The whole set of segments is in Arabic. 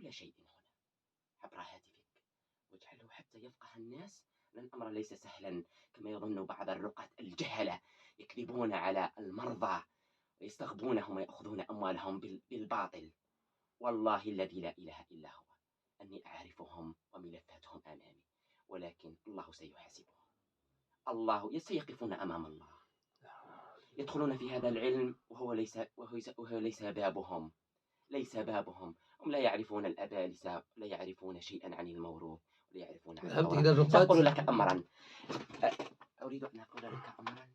كل شيء هنا عبر هاتفك، واجعله حتى يفقه الناس أن الأمر ليس سهلا كما يظن بعض الرقاة الجهلة يكذبون على المرضى ويستغبونهم ويأخذون أموالهم بالباطل. والله الذي لا إله إلا هو أني أعرفهم وملفاتهم أمامي، ولكن الله سيحاسبهم. الله سيقفون أمام الله، يدخلون في هذا العلم وهو ليس بابهم، ليس بابهم. هم لا يعرفون الأبالسة، لا يعرفون شيئا عن الموروث، ولا يعرفون عن ذهبت إلى التوراة. الرقاد. سأقول لك أمرا، أريد أن أقول لك أمرا.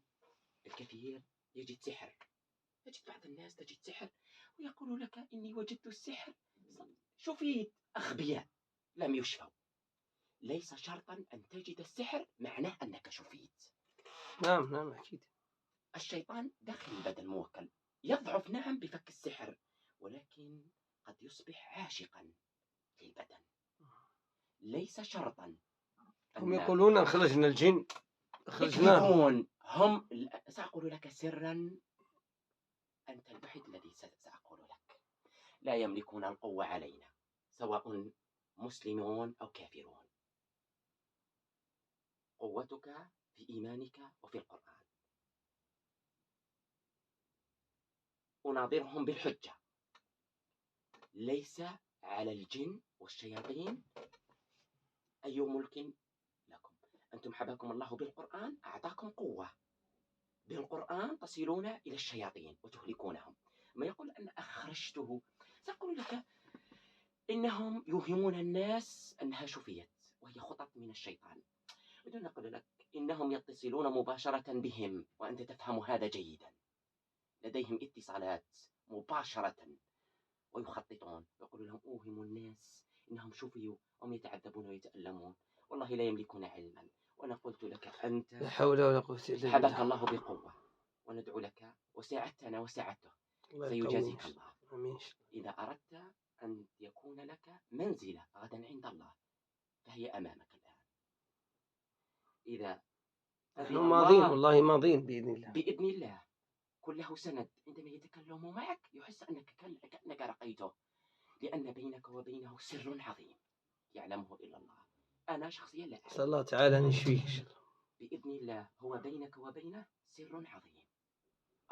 الكثير يجد سحر، تجد بعض الناس تجد سحر ويقول لك إني وجدت السحر، شفيت. أغبياء لم يشفوا. ليس شرطا أن تجد السحر معناه أنك شفيت. نعم أكيد. الشيطان داخل البدن موكل، يضعف نعم بفك السحر، ولكن قد يصبح عاشقا للبدن. ليس شرطا. هم يقولون أخرجنا الجن، أخرجناهم. هم سأقول لك سرا، أنت الوحيد الذي سأقول لك. لا يملكون القوة علينا، سواء مسلمون أو كافرون. قوتك في إيمانك وفي القرآن. أناظرهم بالحجة، ليس على الجن والشياطين أي ملك لكم. أنتم حباكم الله بالقرآن، أعطاكم قوة. بالقرآن تصلون إلى الشياطين وتهلكونهم. ما يقول أن أخرجته، سأقول لك إنهم يوهمون الناس أنها شفيت، وهي خطط من الشيطان. بدون أقول لك إنهم يتصلون مباشرة بهم، وأنت تفهم هذا جيدا. لديهم اتصالات مباشرة ويخططون، يقول لهم أوهموا الناس إنهم شفيوا، هم يتعذبون ويتألمون. والله لا يملكون علما. وأنا قلت لك أنت لا حول ولا قوة إلا بالله. حباك الله بقوة، وندعو لك وساعدتنا وساعدته، سيجازيك الله. آمين. إذا أردت أن يكون لك منزلة غدا عند الله فهي أمامك الآن. إذا نحن ماضين، والله ماضين بإذن الله. كله سند. عندما يتكلم معك يحس كأنك رقيته، لأن بينك وبينه سر عظيم يعلمه إلا الله. أنا شخصيا لا أعلم. صلى الله تعالى أن يشفيك بإذن الله. هو بينك وبينه سر عظيم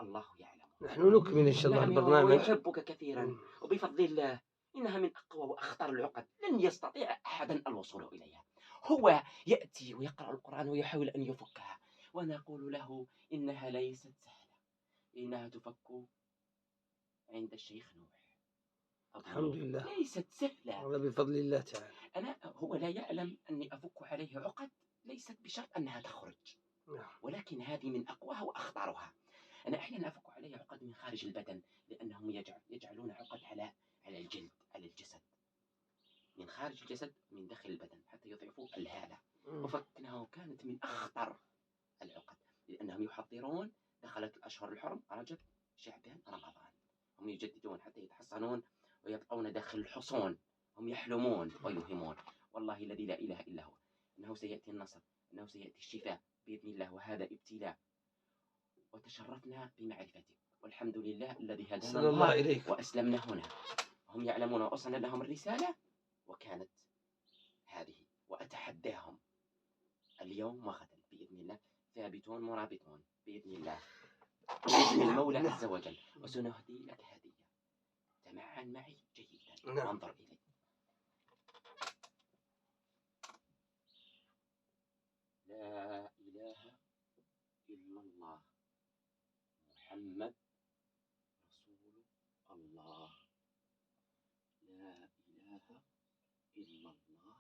الله يعلمه. نحن نكمل إن شاء الله البرنامج. ويحبك كثيرا، وبفضل الله إنها من أقوى وأخطر العقد، لن يستطيع أحدا الوصول إليها. هو يأتي ويقرأ القرآن ويحاول أن يفكها، وأنا أقول له إنها ليست سهلة، إنها تفك عند الشيخ نوح. الحمد لله ليست سهلة. هذا بفضل الله تعالى. هو لا يعلم أني أفك عليه عقد ليست بشرط أنها تخرج، ولكن هذه من أقواها وأخطرها. أنا أحيانا أفك عليه عقد من خارج البدن، لأنهم يجعلون عقد على الجلد، على الجسد، من خارج الجسد من داخل البدن، حتى يضعفوا الهالة. وفكناه كانت من أخطر العقد، لأنهم يحضرون. دخلت الأشهر الحرم، رجب، شعبان، رمضان، هم يجددون حتى يتحصنون ويبقون داخل الحصون. هم يحلمون ويوهمون. والله الذي لا إله إلا هو أنه سيأتي النصر، أنه سيأتي الشفاء بإذن الله، وهذا ابتلاء. وتشرفنا بمعرفتك، والحمد لله الذي هدانا الله إليك وأسلمنا هنا. هم يعلمون وأصلنا لهم الرسالة، وكانت هذه. وأتحداهم اليوم وغدا بإذن الله، ثابتون مرابطون بإذن الله، بإذن المولى عز وجل. وسنهدي لك هدية. تمعن معي جيدا وانظر إلي. لا إله إلا الله محمد رسول الله. لا إله إلا الله